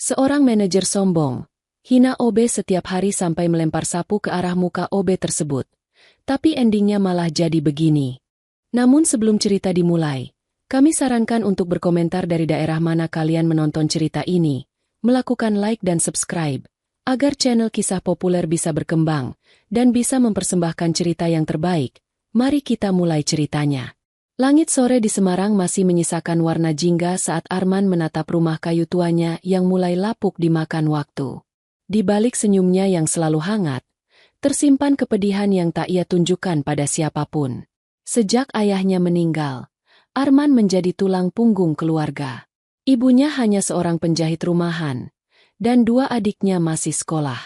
Seorang manajer sombong, hina OB setiap hari sampai melempar sapu ke arah muka OB tersebut. Tapi endingnya malah jadi begini. Namun sebelum cerita dimulai, kami sarankan untuk berkomentar dari daerah mana kalian menonton cerita ini, melakukan like dan subscribe, agar channel kisah populer bisa berkembang, dan bisa mempersembahkan cerita yang terbaik. Mari kita mulai ceritanya. Langit sore di Semarang masih menyisakan warna jingga saat Arman menatap rumah kayu tuanya yang mulai lapuk dimakan waktu. Di balik senyumnya yang selalu hangat, tersimpan kepedihan yang tak ia tunjukkan pada siapapun. Sejak ayahnya meninggal, Arman menjadi tulang punggung keluarga. Ibunya hanya seorang penjahit rumahan, dan dua adiknya masih sekolah.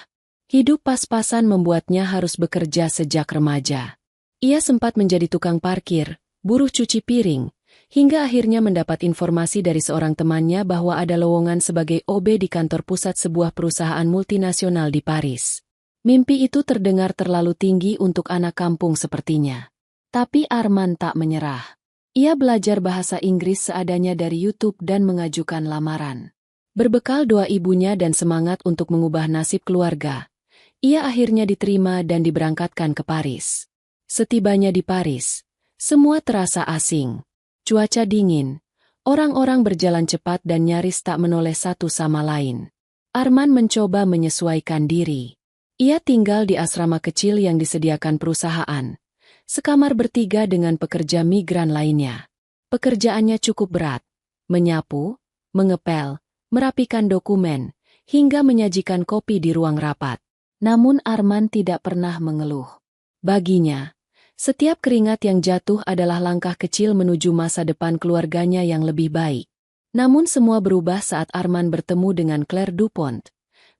Hidup pas-pasan membuatnya harus bekerja sejak remaja. Ia sempat menjadi tukang parkir, buruh cuci piring, hingga akhirnya mendapat informasi dari seorang temannya bahwa ada lowongan sebagai OB di kantor pusat sebuah perusahaan multinasional di Paris. Mimpi itu terdengar terlalu tinggi untuk anak kampung sepertinya. Tapi Arman tak menyerah. Ia belajar bahasa Inggris seadanya dari YouTube dan mengajukan lamaran. Berbekal doa ibunya dan semangat untuk mengubah nasib keluarga, ia akhirnya diterima dan diberangkatkan ke Paris. Setibanya di Paris, semua terasa asing. Cuaca dingin, orang-orang berjalan cepat dan nyaris tak menoleh satu sama lain. Arman mencoba menyesuaikan diri. Ia tinggal di asrama kecil yang disediakan perusahaan, sekamar bertiga dengan pekerja migran lainnya. Pekerjaannya cukup berat, menyapu, mengepel, merapikan dokumen, hingga menyajikan kopi di ruang rapat. Namun Arman tidak pernah mengeluh. Baginya, setiap keringat yang jatuh adalah langkah kecil menuju masa depan keluarganya yang lebih baik. Namun semua berubah saat Arman bertemu dengan Claire Dupont,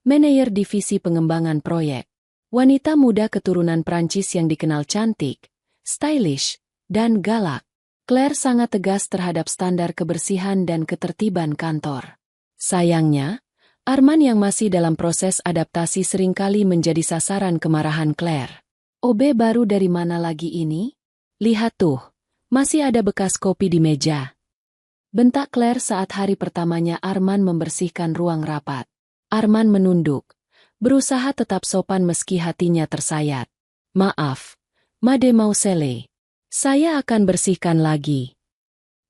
manajer divisi pengembangan proyek. Wanita muda keturunan Prancis yang dikenal cantik, stylish, dan galak. Claire sangat tegas terhadap standar kebersihan dan ketertiban kantor. Sayangnya, Arman yang masih dalam proses adaptasi seringkali menjadi sasaran kemarahan Claire. OB baru dari mana lagi ini? Lihat tuh, masih ada bekas kopi di meja. Bentak Claire saat hari pertamanya Arman membersihkan ruang rapat. Arman menunduk, berusaha tetap sopan meski hatinya tersayat. Maaf, mademoiselle. Saya akan bersihkan lagi.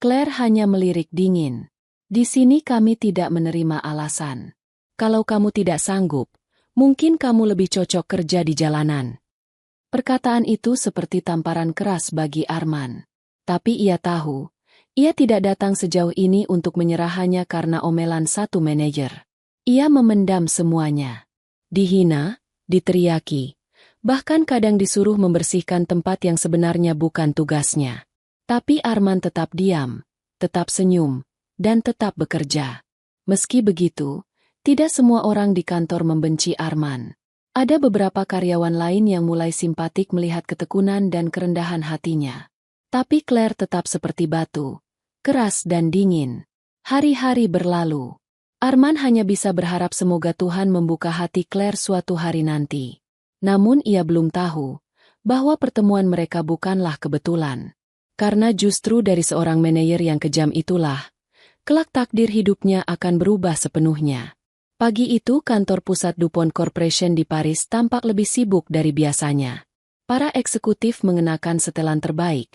Claire hanya melirik dingin. Di sini kami tidak menerima alasan. Kalau kamu tidak sanggup, mungkin kamu lebih cocok kerja di jalanan. Perkataan itu seperti tamparan keras bagi Arman. Tapi ia tahu, ia tidak datang sejauh ini untuk menyerah hanya karena omelan satu manajer. Ia memendam semuanya. Dihina, diteriaki, bahkan kadang disuruh membersihkan tempat yang sebenarnya bukan tugasnya. Tapi Arman tetap diam, tetap senyum, dan tetap bekerja. Meski begitu, tidak semua orang di kantor membenci Arman. Ada beberapa karyawan lain yang mulai simpatik melihat ketekunan dan kerendahan hatinya. Tapi Claire tetap seperti batu, keras dan dingin. Hari-hari berlalu. Arman hanya bisa berharap semoga Tuhan membuka hati Claire suatu hari nanti. Namun ia belum tahu bahwa pertemuan mereka bukanlah kebetulan. Karena justru dari seorang manajer yang kejam itulah, kelak takdir hidupnya akan berubah sepenuhnya. Pagi itu kantor pusat DuPont Corporation di Paris tampak lebih sibuk dari biasanya. Para eksekutif mengenakan setelan terbaik,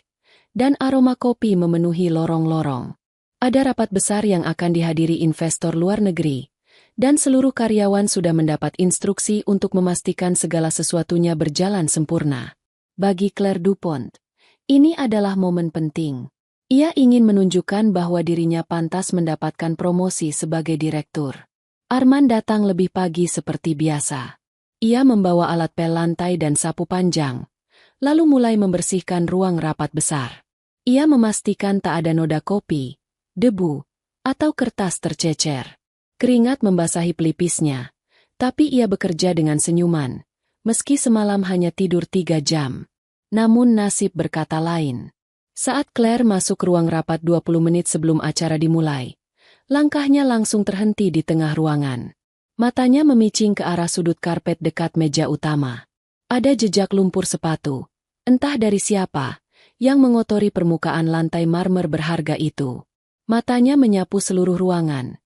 dan aroma kopi memenuhi lorong-lorong. Ada rapat besar yang akan dihadiri investor luar negeri, dan seluruh karyawan sudah mendapat instruksi untuk memastikan segala sesuatunya berjalan sempurna. Bagi Claire Dupont, ini adalah momen penting. Ia ingin menunjukkan bahwa dirinya pantas mendapatkan promosi sebagai direktur. Arman datang lebih pagi seperti biasa. Ia membawa alat pel lantai dan sapu panjang, lalu mulai membersihkan ruang rapat besar. Ia memastikan tak ada noda kopi, debu, atau kertas tercecer. Keringat membasahi pelipisnya, tapi ia bekerja dengan senyuman, meski semalam hanya tidur 3 jam. Namun nasib berkata lain. Saat Claire masuk ruang rapat 20 menit sebelum acara dimulai, langkahnya langsung terhenti di tengah ruangan. Matanya memicing ke arah sudut karpet dekat meja utama. Ada jejak lumpur sepatu, entah dari siapa, yang mengotori permukaan lantai marmer berharga itu. Matanya menyapu seluruh ruangan,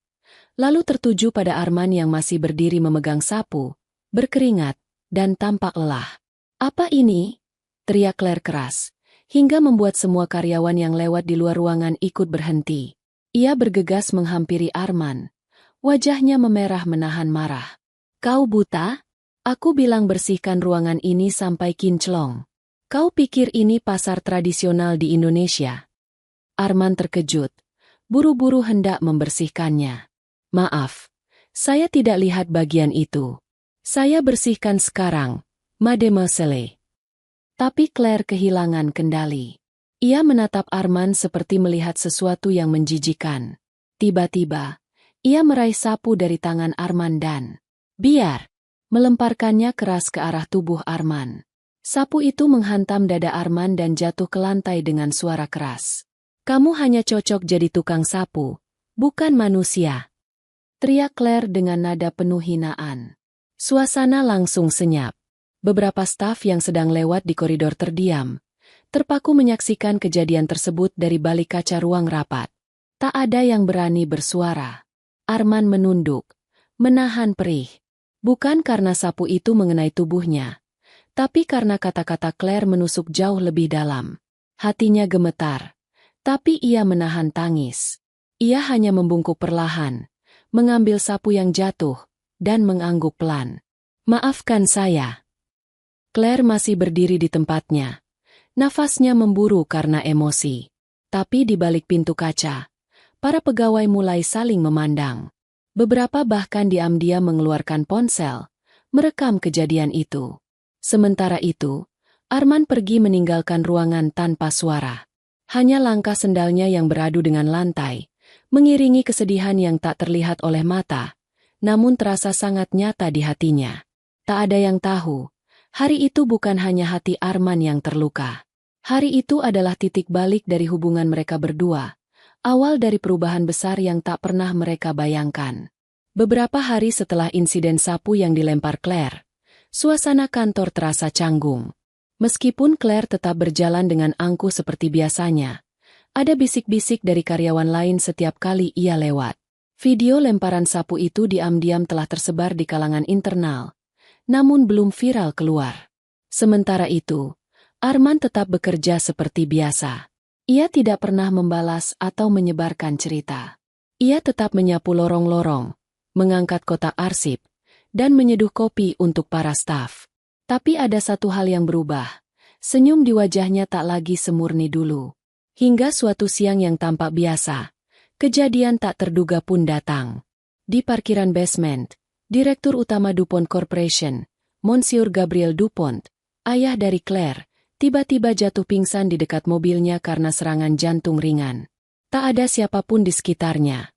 lalu tertuju pada Arman yang masih berdiri memegang sapu, berkeringat, dan tampak lelah. "Apa ini?" teriak Claire keras, hingga membuat semua karyawan yang lewat di luar ruangan ikut berhenti. Ia bergegas menghampiri Arman. Wajahnya memerah menahan marah. "Kau buta? Aku bilang bersihkan ruangan ini sampai kinclong. Kau pikir ini pasar tradisional di Indonesia?" Arman terkejut. Buru-buru hendak membersihkannya. "Maaf, saya tidak lihat bagian itu. Saya bersihkan sekarang, Mademoiselle." Tapi Claire kehilangan kendali. Ia menatap Arman seperti melihat sesuatu yang menjijikan. Tiba-tiba, ia meraih sapu dari tangan Arman dan "Biar!" melemparkannya keras ke arah tubuh Arman. Sapu itu menghantam dada Arman dan jatuh ke lantai dengan suara keras. "Kamu hanya cocok jadi tukang sapu, bukan manusia," teriak Claire dengan nada penuh hinaan. Suasana langsung senyap. Beberapa staf yang sedang lewat di koridor terdiam, terpaku menyaksikan kejadian tersebut dari balik kaca ruang rapat. Tak ada yang berani bersuara. Arman menunduk, menahan perih. Bukan karena sapu itu mengenai tubuhnya, tapi karena kata-kata Claire menusuk jauh lebih dalam. Hatinya gemetar, tapi ia menahan tangis. Ia hanya membungkuk perlahan, mengambil sapu yang jatuh, dan mengangguk pelan. "Maafkan saya." Claire masih berdiri di tempatnya. Nafasnya memburu karena emosi. Tapi di balik pintu kaca, para pegawai mulai saling memandang. Beberapa bahkan diam-diam mengeluarkan ponsel, merekam kejadian itu. Sementara itu, Arman pergi meninggalkan ruangan tanpa suara. Hanya langkah sendalnya yang beradu dengan lantai, mengiringi kesedihan yang tak terlihat oleh mata, namun terasa sangat nyata di hatinya. Tak ada yang tahu, hari itu bukan hanya hati Arman yang terluka. Hari itu adalah titik balik dari hubungan mereka berdua. Awal dari perubahan besar yang tak pernah mereka bayangkan. Beberapa hari setelah insiden sapu yang dilempar Claire, suasana kantor terasa canggung. Meskipun Claire tetap berjalan dengan angkuh seperti biasanya, ada bisik-bisik dari karyawan lain setiap kali ia lewat. Video lemparan sapu itu diam-diam telah tersebar di kalangan internal, namun belum viral keluar. Sementara itu, Arman tetap bekerja seperti biasa. Ia tidak pernah membalas atau menyebarkan cerita. Ia tetap menyapu lorong-lorong, mengangkat kotak arsip, dan menyeduh kopi untuk para staf. Tapi ada satu hal yang berubah. Senyum di wajahnya tak lagi semurni dulu. Hingga suatu siang yang tampak biasa, kejadian tak terduga pun datang. Di parkiran basement, Direktur Utama DuPont Corporation, Monsieur Gabriel DuPont, ayah dari Claire, tiba-tiba jatuh pingsan di dekat mobilnya karena serangan jantung ringan. Tak ada siapapun di sekitarnya,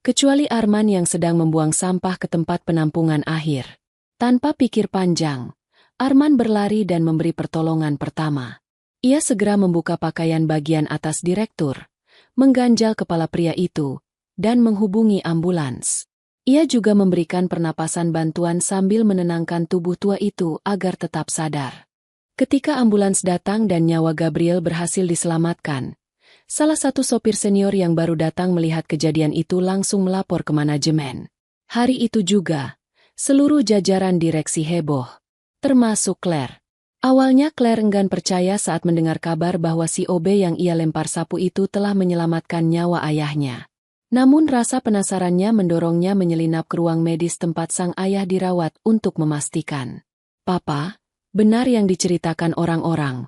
kecuali Arman yang sedang membuang sampah ke tempat penampungan akhir. Tanpa pikir panjang, Arman berlari dan memberi pertolongan pertama. Ia segera membuka pakaian bagian atas direktur, mengganjal kepala pria itu, dan menghubungi ambulans. Ia juga memberikan pernapasan bantuan sambil menenangkan tubuh tua itu agar tetap sadar. Ketika ambulans datang dan nyawa Gabriel berhasil diselamatkan, salah satu sopir senior yang baru datang melihat kejadian itu langsung melapor ke manajemen. Hari itu juga, seluruh jajaran direksi heboh, termasuk Claire. Awalnya Claire enggan percaya saat mendengar kabar bahwa si OB yang ia lempar sapu itu telah menyelamatkan nyawa ayahnya. Namun rasa penasarannya mendorongnya menyelinap ke ruang medis tempat sang ayah dirawat untuk memastikan. "Papa, benar yang diceritakan orang-orang?"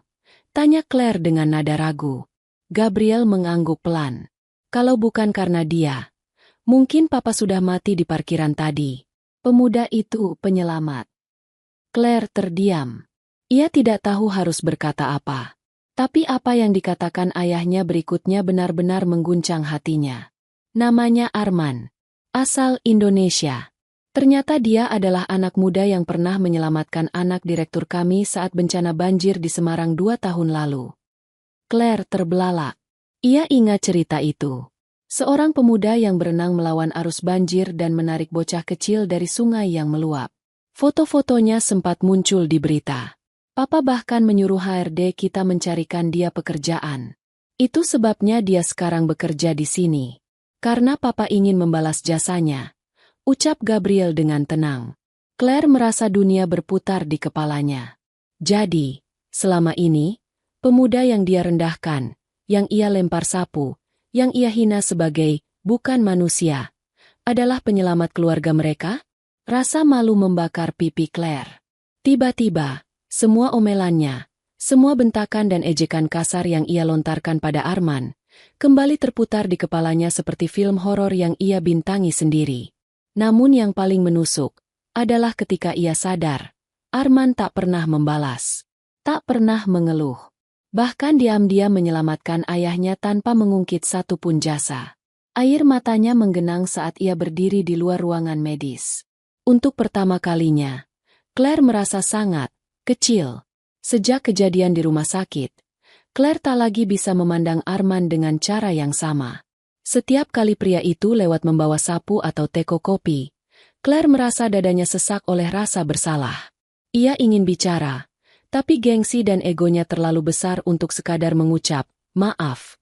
tanya Claire dengan nada ragu. Gabriel mengangguk pelan. "Kalau bukan karena dia, mungkin Papa sudah mati di parkiran tadi." Pemuda itu penyelamat. Claire terdiam. Ia tidak tahu harus berkata apa. Tapi apa yang dikatakan ayahnya berikutnya benar-benar mengguncang hatinya. Namanya Arman. Asal Indonesia. Ternyata dia adalah anak muda yang pernah menyelamatkan anak direktur kami saat bencana banjir di Semarang 2 tahun lalu. Claire terbelalak. Ia ingat cerita itu. Seorang pemuda yang berenang melawan arus banjir dan menarik bocah kecil dari sungai yang meluap. Foto-fotonya sempat muncul di berita. Papa bahkan menyuruh HRD kita mencarikan dia pekerjaan. Itu sebabnya dia sekarang bekerja di sini. Karena Papa ingin membalas jasanya, ucap Gabriel dengan tenang. Claire merasa dunia berputar di kepalanya. Jadi, selama ini, pemuda yang dia rendahkan, yang ia lempar sapu, yang ia hina sebagai bukan manusia, adalah penyelamat keluarga mereka? Rasa malu membakar pipi Claire. Tiba-tiba, semua omelannya, semua bentakan dan ejekan kasar yang ia lontarkan pada Arman, kembali terputar di kepalanya seperti film horor yang ia bintangi sendiri. Namun yang paling menusuk adalah ketika ia sadar, Arman tak pernah membalas, tak pernah mengeluh. Bahkan diam-diam menyelamatkan ayahnya tanpa mengungkit satupun jasa. Air matanya menggenang saat ia berdiri di luar ruangan medis. Untuk pertama kalinya, Claire merasa sangat kecil. Sejak kejadian di rumah sakit, Claire tak lagi bisa memandang Arman dengan cara yang sama. Setiap kali pria itu lewat membawa sapu atau teko kopi, Claire merasa dadanya sesak oleh rasa bersalah. Ia ingin bicara, tapi gengsi dan egonya terlalu besar untuk sekadar mengucap, maaf.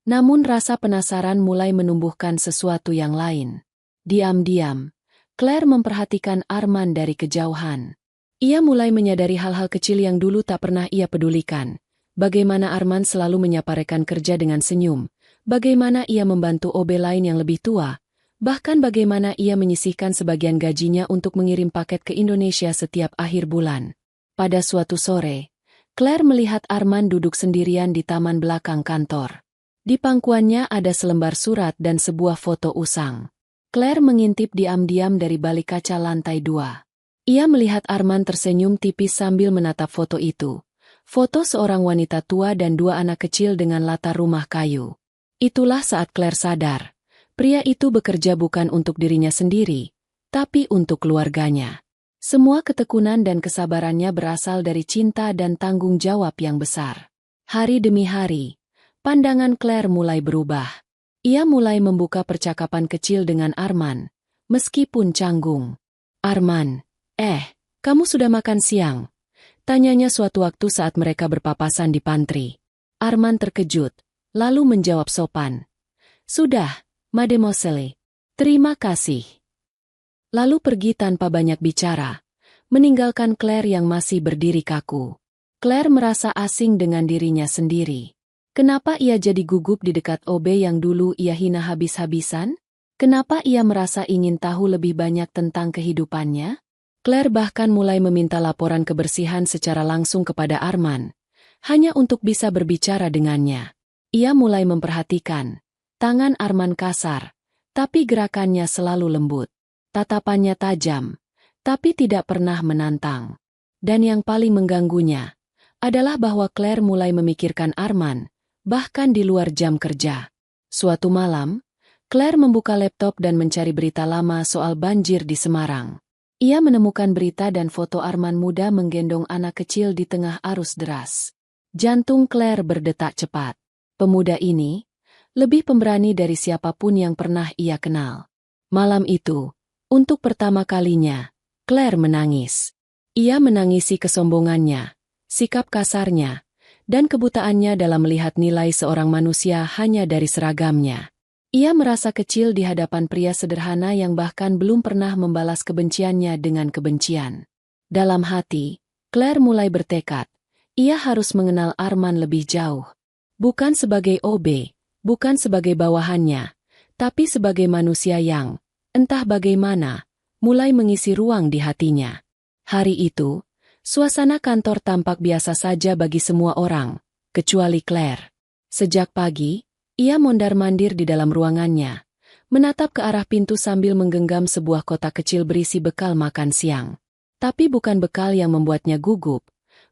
Namun rasa penasaran mulai menumbuhkan sesuatu yang lain. Diam-diam, Claire memperhatikan Arman dari kejauhan. Ia mulai menyadari hal-hal kecil yang dulu tak pernah ia pedulikan. Bagaimana Arman selalu menyapa rekan kerja dengan senyum, bagaimana ia membantu OB lain yang lebih tua, bahkan bagaimana ia menyisihkan sebagian gajinya untuk mengirim paket ke Indonesia setiap akhir bulan. Pada suatu sore, Claire melihat Arman duduk sendirian di taman belakang kantor. Di pangkuannya ada selembar surat dan sebuah foto usang. Claire mengintip diam-diam dari balik kaca lantai 2. Ia melihat Arman tersenyum tipis sambil menatap foto itu. Foto seorang wanita tua dan 2 anak kecil dengan latar rumah kayu. Itulah saat Claire sadar, pria itu bekerja bukan untuk dirinya sendiri, tapi untuk keluarganya. Semua ketekunan dan kesabarannya berasal dari cinta dan tanggung jawab yang besar. Hari demi hari, pandangan Claire mulai berubah. Ia mulai membuka percakapan kecil dengan Arman, meskipun canggung. Arman, kamu sudah makan siang? Tanyanya suatu waktu saat mereka berpapasan di pantry. Arman terkejut, lalu menjawab sopan. Sudah, Mademoiselle. Terima kasih. Lalu pergi tanpa banyak bicara, meninggalkan Claire yang masih berdiri kaku. Claire merasa asing dengan dirinya sendiri. Kenapa ia jadi gugup di dekat OB yang dulu ia hina habis-habisan? Kenapa ia merasa ingin tahu lebih banyak tentang kehidupannya? Claire bahkan mulai meminta laporan kebersihan secara langsung kepada Arman, hanya untuk bisa berbicara dengannya. Ia mulai memperhatikan. Tangan Arman kasar, tapi gerakannya selalu lembut. Tatapannya tajam, tapi tidak pernah menantang. Dan yang paling mengganggunya adalah bahwa Claire mulai memikirkan Arman, bahkan di luar jam kerja. Suatu malam, Claire membuka laptop dan mencari berita lama soal banjir di Semarang. Ia menemukan berita dan foto Arman muda menggendong anak kecil di tengah arus deras. Jantung Claire berdetak cepat. Pemuda ini lebih pemberani dari siapapun yang pernah ia kenal. Malam itu, untuk pertama kalinya, Claire menangis. Ia menangisi kesombongannya, sikap kasarnya, dan kebutaannya dalam melihat nilai seorang manusia hanya dari seragamnya. Ia merasa kecil di hadapan pria sederhana yang bahkan belum pernah membalas kebenciannya dengan kebencian. Dalam hati, Claire mulai bertekad, ia harus mengenal Arman lebih jauh. Bukan sebagai OB, bukan sebagai bawahannya, tapi sebagai manusia yang, entah bagaimana, mulai mengisi ruang di hatinya. Hari itu, suasana kantor tampak biasa saja bagi semua orang, kecuali Claire. Sejak pagi, ia mondar-mandir di dalam ruangannya, menatap ke arah pintu sambil menggenggam sebuah kotak kecil berisi bekal makan siang. Tapi bukan bekal yang membuatnya gugup,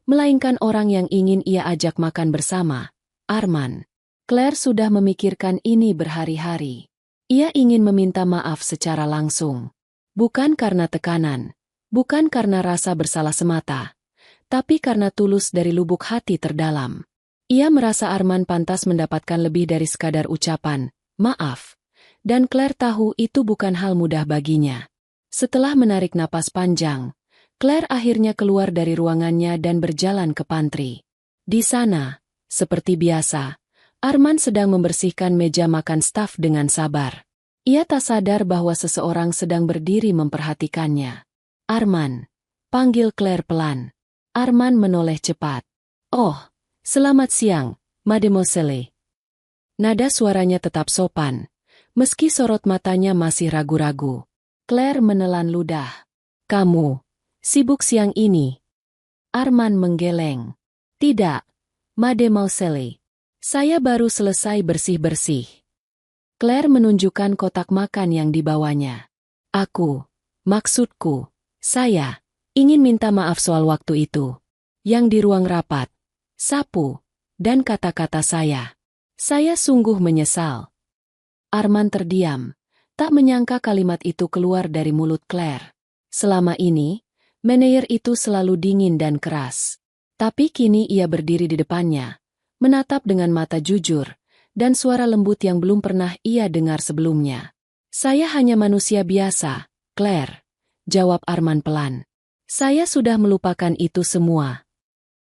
melainkan orang yang ingin ia ajak makan bersama, Arman. Claire sudah memikirkan ini berhari-hari. Ia ingin meminta maaf secara langsung. Bukan karena tekanan, bukan karena rasa bersalah semata, tapi karena tulus dari lubuk hati terdalam. Ia merasa Arman pantas mendapatkan lebih dari sekadar ucapan, maaf. Dan Claire tahu itu bukan hal mudah baginya. Setelah menarik napas panjang, Claire akhirnya keluar dari ruangannya dan berjalan ke pantry. Di sana, seperti biasa, Arman sedang membersihkan meja makan staf dengan sabar. Ia tak sadar bahwa seseorang sedang berdiri memperhatikannya. Arman, panggil Claire pelan. Arman menoleh cepat. Oh, selamat siang, Mademoiselle. Nada suaranya tetap sopan, meski sorot matanya masih ragu-ragu. Claire menelan ludah. Kamu, sibuk siang ini? Arman menggeleng. Tidak, Mademoiselle. Saya baru selesai bersih-bersih. Claire menunjukkan kotak makan yang dibawanya. Maksudku, saya ingin minta maaf soal waktu itu. Yang di ruang rapat, sapu, dan kata-kata saya. Saya sungguh menyesal. Arman terdiam, tak menyangka kalimat itu keluar dari mulut Claire. Selama ini, manajer itu selalu dingin dan keras. Tapi kini ia berdiri di depannya, menatap dengan mata jujur, dan suara lembut yang belum pernah ia dengar sebelumnya. Saya hanya manusia biasa, Claire, jawab Arman pelan. Saya sudah melupakan itu semua.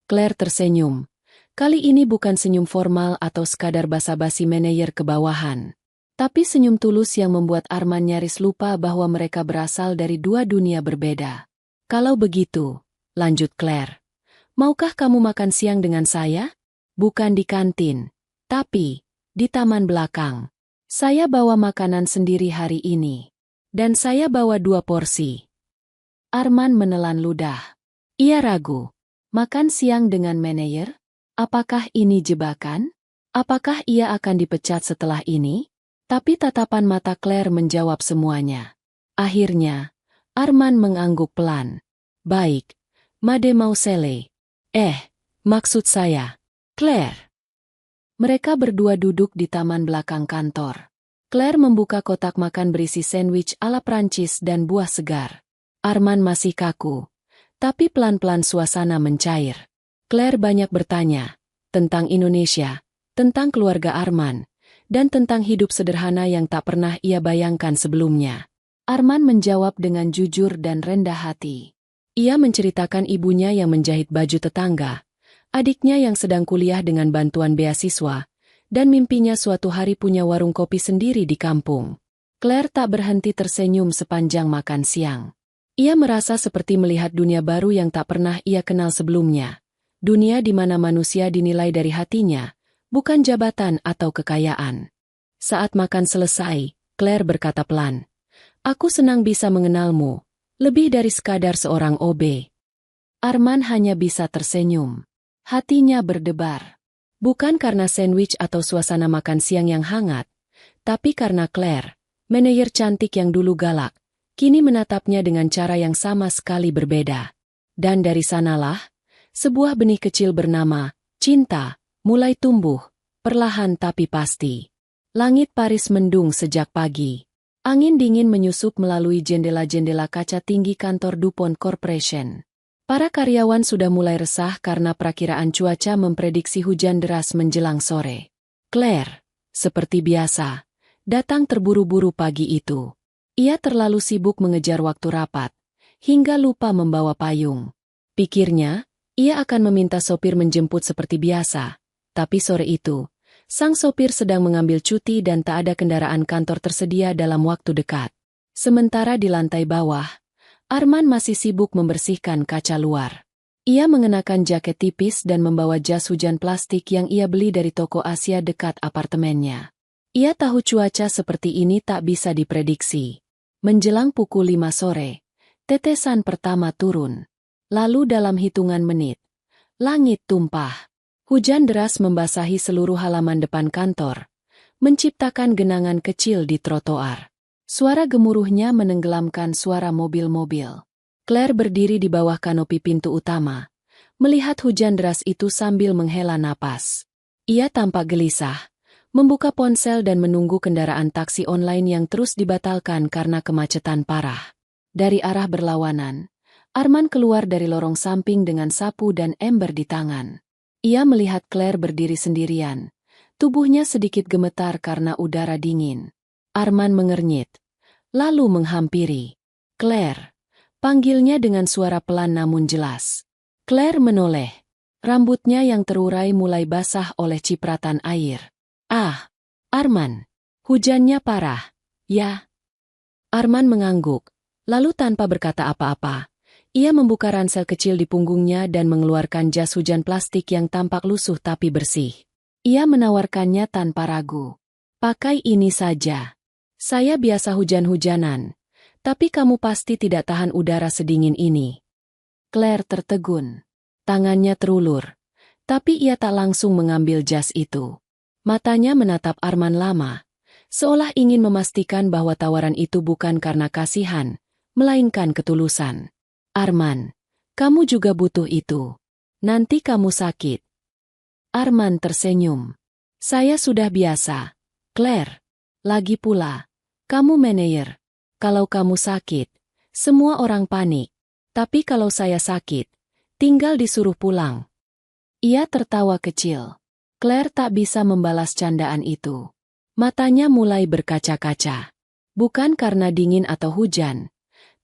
Claire tersenyum. Kali ini bukan senyum formal atau sekadar basa-basi manajer kebawahan. Tapi senyum tulus yang membuat Arman nyaris lupa bahwa mereka berasal dari dua dunia berbeda. Kalau begitu, lanjut Claire, maukah kamu makan siang dengan saya? Bukan di kantin, tapi di taman belakang. Saya bawa makanan sendiri hari ini. Dan saya bawa 2 porsi. Arman menelan ludah. Ia ragu. Makan siang dengan manajer? Apakah ini jebakan? Apakah ia akan dipecat setelah ini? Tapi tatapan mata Claire menjawab semuanya. Akhirnya, Arman mengangguk pelan. Baik, Mademoiselle. Maksud saya, Claire. Mereka berdua duduk di taman belakang kantor. Claire membuka kotak makan berisi sandwich ala Prancis dan buah segar. Arman masih kaku, tapi pelan-pelan suasana mencair. Claire banyak bertanya tentang Indonesia, tentang keluarga Arman, dan tentang hidup sederhana yang tak pernah ia bayangkan sebelumnya. Arman menjawab dengan jujur dan rendah hati. Ia menceritakan ibunya yang menjahit baju tetangga, adiknya yang sedang kuliah dengan bantuan beasiswa, dan mimpinya suatu hari punya warung kopi sendiri di kampung. Claire tak berhenti tersenyum sepanjang makan siang. Ia merasa seperti melihat dunia baru yang tak pernah ia kenal sebelumnya. Dunia di mana manusia dinilai dari hatinya, bukan jabatan atau kekayaan. Saat makan selesai, Claire berkata pelan, "Aku senang bisa mengenalmu, lebih dari sekadar seorang OB." Arman hanya bisa tersenyum. Hatinya berdebar. Bukan karena sandwich atau suasana makan siang yang hangat, tapi karena Claire, manajer cantik yang dulu galak, kini menatapnya dengan cara yang sama sekali berbeda. Dan dari sanalah, sebuah benih kecil bernama cinta mulai tumbuh, perlahan tapi pasti. Langit Paris mendung sejak pagi. Angin dingin menyusup melalui jendela-jendela kaca tinggi kantor DuPont Corporation. Para karyawan sudah mulai resah karena perakiraan cuaca memprediksi hujan deras menjelang sore. Claire, seperti biasa, datang terburu-buru pagi itu. Ia terlalu sibuk mengejar waktu rapat, hingga lupa membawa payung. Pikirnya, ia akan meminta sopir menjemput seperti biasa. Tapi sore itu, sang sopir sedang mengambil cuti dan tak ada kendaraan kantor tersedia dalam waktu dekat. Sementara di lantai bawah, Arman masih sibuk membersihkan kaca luar. Ia mengenakan jaket tipis dan membawa jas hujan plastik yang ia beli dari toko Asia dekat apartemennya. Ia tahu cuaca seperti ini tak bisa diprediksi. Menjelang pukul 5 sore, tetesan pertama turun. Lalu dalam hitungan menit, langit tumpah. Hujan deras membasahi seluruh halaman depan kantor, menciptakan genangan kecil di trotoar. Suara gemuruhnya menenggelamkan suara mobil-mobil. Claire berdiri di bawah kanopi pintu utama, melihat hujan deras itu sambil menghela napas. Ia tampak gelisah, membuka ponsel dan menunggu kendaraan taksi online yang terus dibatalkan karena kemacetan parah. Dari arah berlawanan, Arman keluar dari lorong samping dengan sapu dan ember di tangan. Ia melihat Claire berdiri sendirian, tubuhnya sedikit gemetar karena udara dingin. Arman mengernyit, lalu menghampiri. Claire, panggilnya dengan suara pelan namun jelas. Claire menoleh. Rambutnya yang terurai mulai basah oleh cipratan air. Ah, Arman, hujannya parah, ya? Arman mengangguk, lalu tanpa berkata apa-apa, ia membuka ransel kecil di punggungnya dan mengeluarkan jas hujan plastik yang tampak lusuh tapi bersih. Ia menawarkannya tanpa ragu. Pakai ini saja. Saya biasa hujan-hujanan, tapi kamu pasti tidak tahan udara sedingin ini. Claire tertegun. Tangannya terulur, tapi ia tak langsung mengambil jas itu. Matanya menatap Arman lama, seolah ingin memastikan bahwa tawaran itu bukan karena kasihan, melainkan ketulusan. Arman, kamu juga butuh itu. Nanti kamu sakit. Arman tersenyum. Saya sudah biasa. Claire, lagi pula, kamu manajer. Kalau kamu sakit, semua orang panik. Tapi kalau saya sakit, tinggal disuruh pulang. Ia tertawa kecil. Claire tak bisa membalas candaan itu. Matanya mulai berkaca-kaca. Bukan karena dingin atau hujan,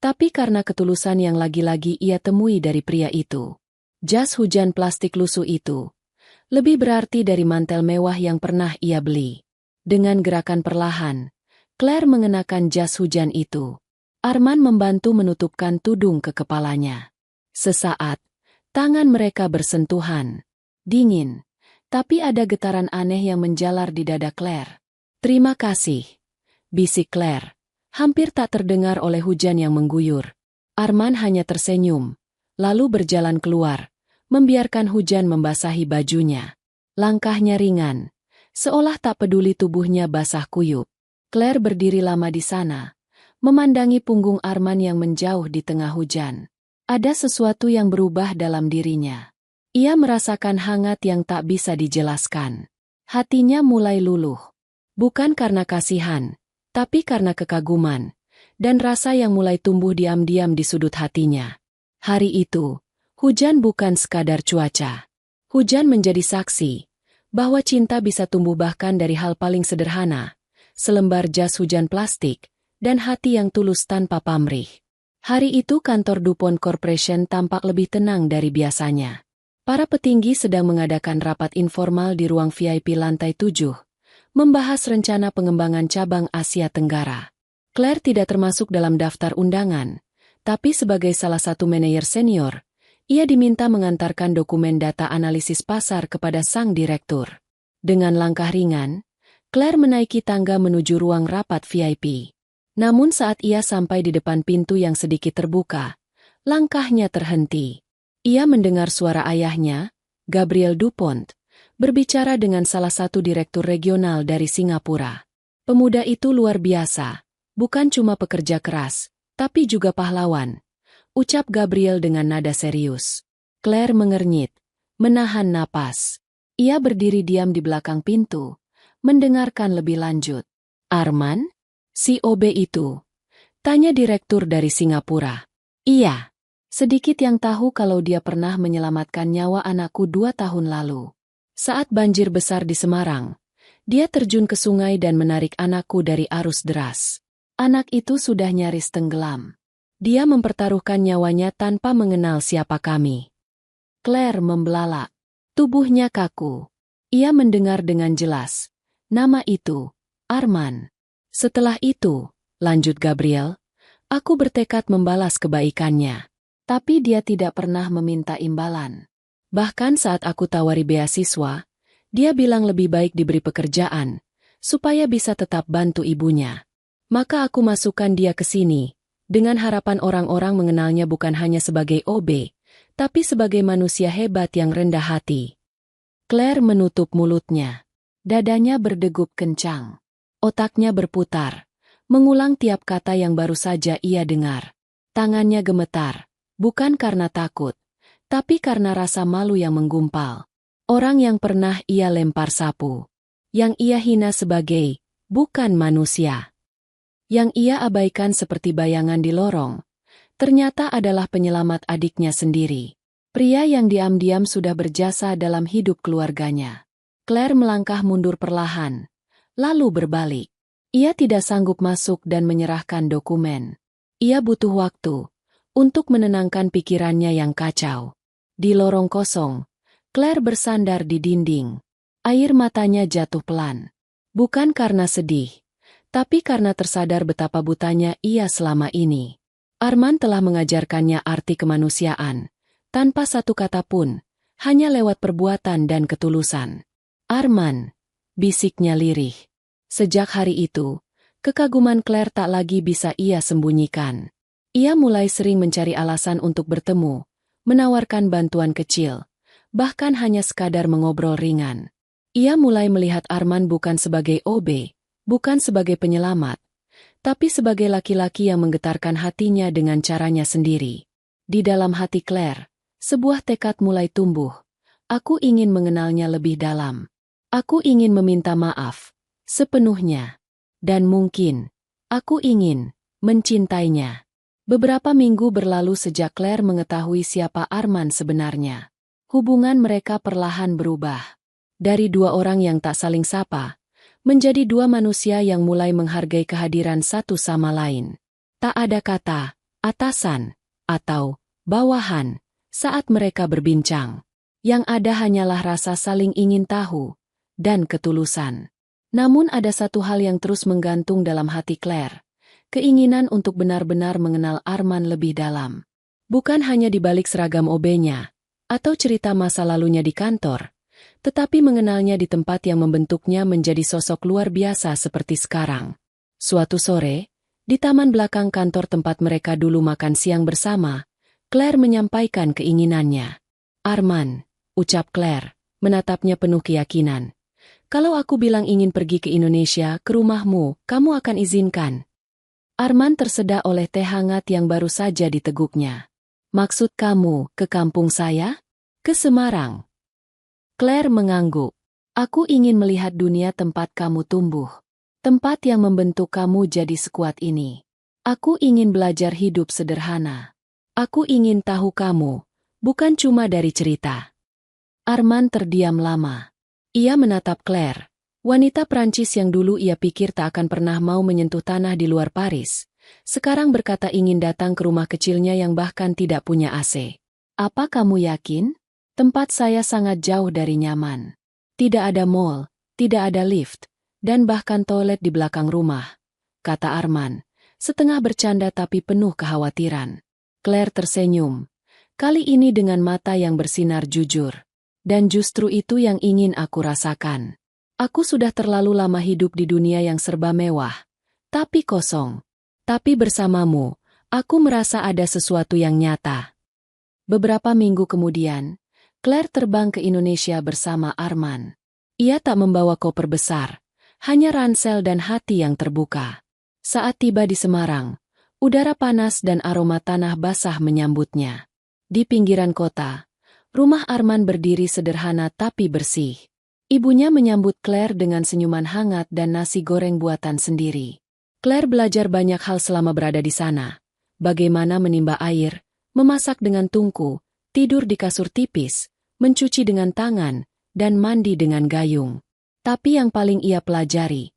tapi karena ketulusan yang lagi-lagi ia temui dari pria itu. Jas hujan plastik lusuh itu lebih berarti dari mantel mewah yang pernah ia beli. Dengan gerakan perlahan, Claire mengenakan jas hujan itu. Arman membantu menutupkan tudung ke kepalanya. Sesaat, tangan mereka bersentuhan. Dingin, tapi ada getaran aneh yang menjalar di dada Claire. Terima kasih, bisik Claire. Hampir tak terdengar oleh hujan yang mengguyur. Arman hanya tersenyum, lalu berjalan keluar, membiarkan hujan membasahi bajunya. Langkahnya ringan, seolah tak peduli tubuhnya basah kuyup. Claire berdiri lama di sana, memandangi punggung Arman yang menjauh di tengah hujan. Ada sesuatu yang berubah dalam dirinya. Ia merasakan hangat yang tak bisa dijelaskan. Hatinya mulai luluh. Bukan karena kasihan, tapi karena kekaguman, dan rasa yang mulai tumbuh diam-diam di sudut hatinya. Hari itu, hujan bukan sekadar cuaca. Hujan menjadi saksi bahwa cinta bisa tumbuh bahkan dari hal paling sederhana, selembar jas hujan plastik, dan hati yang tulus tanpa pamrih. Hari itu kantor DuPont Corporation tampak lebih tenang dari biasanya. Para petinggi sedang mengadakan rapat informal di ruang VIP lantai 7, membahas rencana pengembangan cabang Asia Tenggara. Claire tidak termasuk dalam daftar undangan, tapi sebagai salah satu manajer senior, ia diminta mengantarkan dokumen data analisis pasar kepada sang direktur. Dengan langkah ringan, Claire menaiki tangga menuju ruang rapat VIP. Namun saat ia sampai di depan pintu yang sedikit terbuka, langkahnya terhenti. Ia mendengar suara ayahnya, Gabriel DuPont, berbicara dengan salah satu direktur regional dari Singapura. Pemuda itu luar biasa, bukan cuma pekerja keras, tapi juga pahlawan, ucap Gabriel dengan nada serius. Claire mengernyit, menahan napas. Ia berdiri diam di belakang pintu, mendengarkan lebih lanjut. Arman? Si OB itu? Tanya direktur dari Singapura. Iya. Sedikit yang tahu kalau dia pernah menyelamatkan nyawa anakku 2 tahun lalu. Saat banjir besar di Semarang, dia terjun ke sungai dan menarik anakku dari arus deras. Anak itu sudah nyaris tenggelam. Dia mempertaruhkan nyawanya tanpa mengenal siapa kami. Claire membelalak. Tubuhnya kaku. Ia mendengar dengan jelas. Nama itu, Arman. Setelah itu, lanjut Gabriel, aku bertekad membalas kebaikannya. Tapi dia tidak pernah meminta imbalan. Bahkan saat aku tawari beasiswa, dia bilang lebih baik diberi pekerjaan, supaya bisa tetap bantu ibunya. Maka aku masukkan dia ke sini, dengan harapan orang-orang mengenalnya bukan hanya sebagai OB, tapi sebagai manusia hebat yang rendah hati. Claire menutup mulutnya. Dadanya berdegup kencang. Otaknya berputar, mengulang tiap kata yang baru saja ia dengar. Tangannya gemetar. Bukan karena takut, tapi karena rasa malu yang menggumpal. Orang yang pernah ia lempar sapu. Yang ia hina sebagai, bukan manusia. Yang ia abaikan seperti bayangan di lorong, ternyata adalah penyelamat adiknya sendiri. Pria yang diam-diam sudah berjasa dalam hidup keluarganya. Claire melangkah mundur perlahan, lalu berbalik. Ia tidak sanggup masuk dan menyerahkan dokumen. Ia butuh waktu untuk menenangkan pikirannya yang kacau. Di lorong kosong, Claire bersandar di dinding. Air matanya jatuh pelan. Bukan karena sedih, tapi karena tersadar betapa butanya ia selama ini. Arman telah mengajarkannya arti kemanusiaan, tanpa satu kata pun, hanya lewat perbuatan dan ketulusan. Arman, bisiknya lirih. Sejak hari itu, kekaguman Claire tak lagi bisa ia sembunyikan. Ia mulai sering mencari alasan untuk bertemu, menawarkan bantuan kecil, bahkan hanya sekadar mengobrol ringan. Ia mulai melihat Arman bukan sebagai OB, bukan sebagai penyelamat, tapi sebagai laki-laki yang menggetarkan hatinya dengan caranya sendiri. Di dalam hati Claire, sebuah tekad mulai tumbuh. Aku ingin mengenalnya lebih dalam. Aku ingin meminta maaf, sepenuhnya. Dan mungkin, aku ingin mencintainya. Beberapa minggu berlalu sejak Claire mengetahui siapa Arman sebenarnya. Hubungan mereka perlahan berubah. Dari dua orang yang tak saling sapa, menjadi dua manusia yang mulai menghargai kehadiran satu sama lain. Tak ada kata, atasan, atau bawahan, saat mereka berbincang. Yang ada hanyalah rasa saling ingin tahu, dan ketulusan. Namun ada satu hal yang terus menggantung dalam hati Claire. Keinginan untuk benar-benar mengenal Arman lebih dalam. Bukan hanya di balik seragam OB-nya, atau cerita masa lalunya di kantor, tetapi mengenalnya di tempat yang membentuknya menjadi sosok luar biasa seperti sekarang. Suatu sore, di taman belakang kantor tempat mereka dulu makan siang bersama, Claire menyampaikan keinginannya. Arman, ucap Claire, menatapnya penuh keyakinan. Kalau aku bilang ingin pergi ke Indonesia, ke rumahmu, kamu akan izinkan? Arman tersedak oleh teh hangat yang baru saja diteguknya. Maksud kamu, ke kampung saya? Ke Semarang? Claire mengangguk. Aku ingin melihat dunia tempat kamu tumbuh. Tempat yang membentuk kamu jadi sekuat ini. Aku ingin belajar hidup sederhana. Aku ingin tahu kamu, bukan cuma dari cerita. Arman terdiam lama. Ia menatap Claire, wanita Prancis yang dulu ia pikir tak akan pernah mau menyentuh tanah di luar Paris. Sekarang berkata ingin datang ke rumah kecilnya yang bahkan tidak punya AC. Apa kamu yakin? Tempat saya sangat jauh dari nyaman. Tidak ada mall, tidak ada lift, dan bahkan toilet di belakang rumah, kata Arman, setengah bercanda tapi penuh kekhawatiran. Claire tersenyum, kali ini dengan mata yang bersinar jujur. Dan justru itu yang ingin aku rasakan. Aku sudah terlalu lama hidup di dunia yang serba mewah, tapi kosong. Tapi bersamamu, aku merasa ada sesuatu yang nyata. Beberapa minggu kemudian, Claire terbang ke Indonesia bersama Arman. Ia tak membawa koper besar, hanya ransel dan hati yang terbuka. Saat tiba di Semarang, udara panas dan aroma tanah basah menyambutnya. Di pinggiran kota, rumah Arman berdiri sederhana tapi bersih. Ibunya menyambut Claire dengan senyuman hangat dan nasi goreng buatan sendiri. Claire belajar banyak hal selama berada di sana. Bagaimana menimba air, memasak dengan tungku, tidur di kasur tipis, mencuci dengan tangan, dan mandi dengan gayung. Tapi yang paling ia pelajari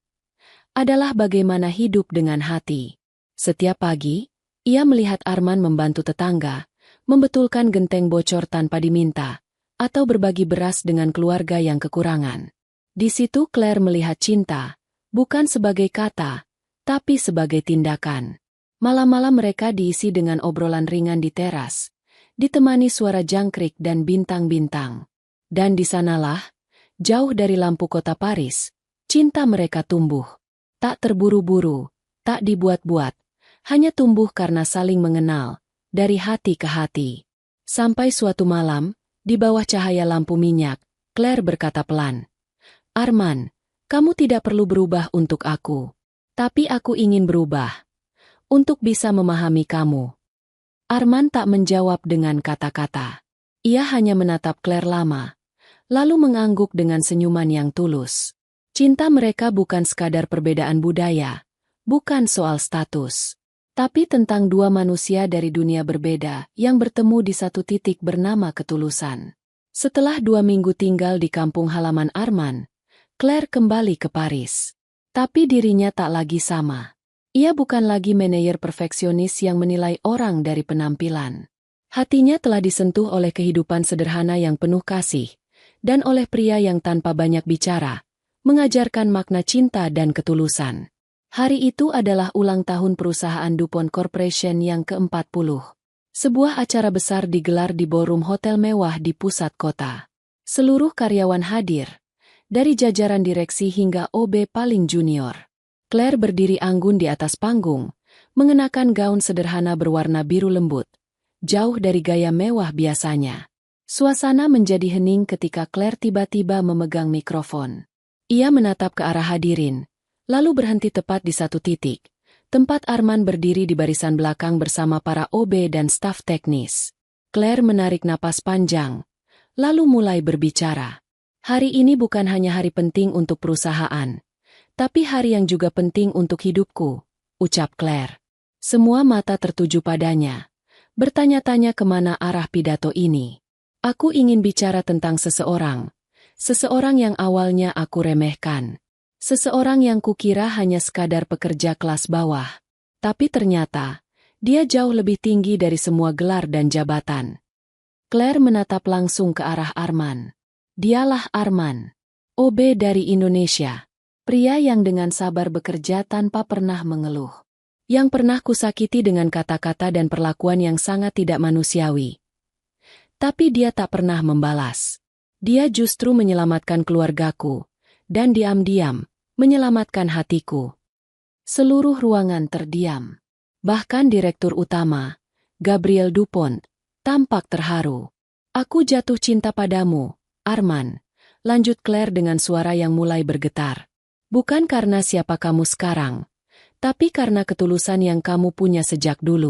adalah bagaimana hidup dengan hati. Setiap pagi, ia melihat Arman membantu tetangga, membetulkan genteng bocor tanpa diminta, atau berbagi beras dengan keluarga yang kekurangan. Di situ Claire melihat cinta, bukan sebagai kata, tapi sebagai tindakan. Malam-malam mereka diisi dengan obrolan ringan di teras, ditemani suara jangkrik dan bintang-bintang. Dan di sanalah, jauh dari lampu kota Paris, cinta mereka tumbuh. Tak terburu-buru, tak dibuat-buat, hanya tumbuh karena saling mengenal, dari hati ke hati. Sampai suatu malam, di bawah cahaya lampu minyak, Claire berkata pelan, Arman, kamu tidak perlu berubah untuk aku. Tapi aku ingin berubah. Untuk bisa memahami kamu. Arman tak menjawab dengan kata-kata. Ia hanya menatap Claire lama, lalu mengangguk dengan senyuman yang tulus. Cinta mereka bukan sekadar perbedaan budaya, bukan soal status, tapi tentang dua manusia dari dunia berbeda yang bertemu di satu titik bernama ketulusan. Setelah 2 minggu tinggal di kampung halaman Arman, Claire kembali ke Paris. Tapi dirinya tak lagi sama. Ia bukan lagi manajer perfeksionis yang menilai orang dari penampilan. Hatinya telah disentuh oleh kehidupan sederhana yang penuh kasih, dan oleh pria yang tanpa banyak bicara, mengajarkan makna cinta dan ketulusan. Hari itu adalah ulang tahun perusahaan DuPont Corporation yang ke-40. Sebuah acara besar digelar di ballroom hotel mewah di pusat kota. Seluruh karyawan hadir, dari jajaran direksi hingga OB paling junior. Claire berdiri anggun di atas panggung, mengenakan gaun sederhana berwarna biru lembut, jauh dari gaya mewah biasanya. Suasana menjadi hening ketika Claire tiba-tiba memegang mikrofon. Ia menatap ke arah hadirin, lalu berhenti tepat di satu titik, tempat Arman berdiri di barisan belakang bersama para OB dan staf teknis. Claire menarik napas panjang, lalu mulai berbicara. Hari ini bukan hanya hari penting untuk perusahaan, tapi hari yang juga penting untuk hidupku, ucap Claire. Semua mata tertuju padanya, bertanya-tanya kemana arah pidato ini. Aku ingin bicara tentang seseorang yang awalnya aku remehkan. Seseorang yang kukira hanya sekadar pekerja kelas bawah. Tapi ternyata, dia jauh lebih tinggi dari semua gelar dan jabatan. Claire menatap langsung ke arah Arman. Dialah Arman, OB dari Indonesia. Pria yang dengan sabar bekerja tanpa pernah mengeluh. Yang pernah kusakiti dengan kata-kata dan perlakuan yang sangat tidak manusiawi. Tapi dia tak pernah membalas. Dia justru menyelamatkan keluargaku, dan diam-diam, menyelamatkan hatiku. Seluruh ruangan terdiam. Bahkan Direktur Utama, Gabriel DuPont, tampak terharu. Aku jatuh cinta padamu, Arman, lanjut Claire dengan suara yang mulai bergetar. Bukan karena siapa kamu sekarang, tapi karena ketulusan yang kamu punya sejak dulu.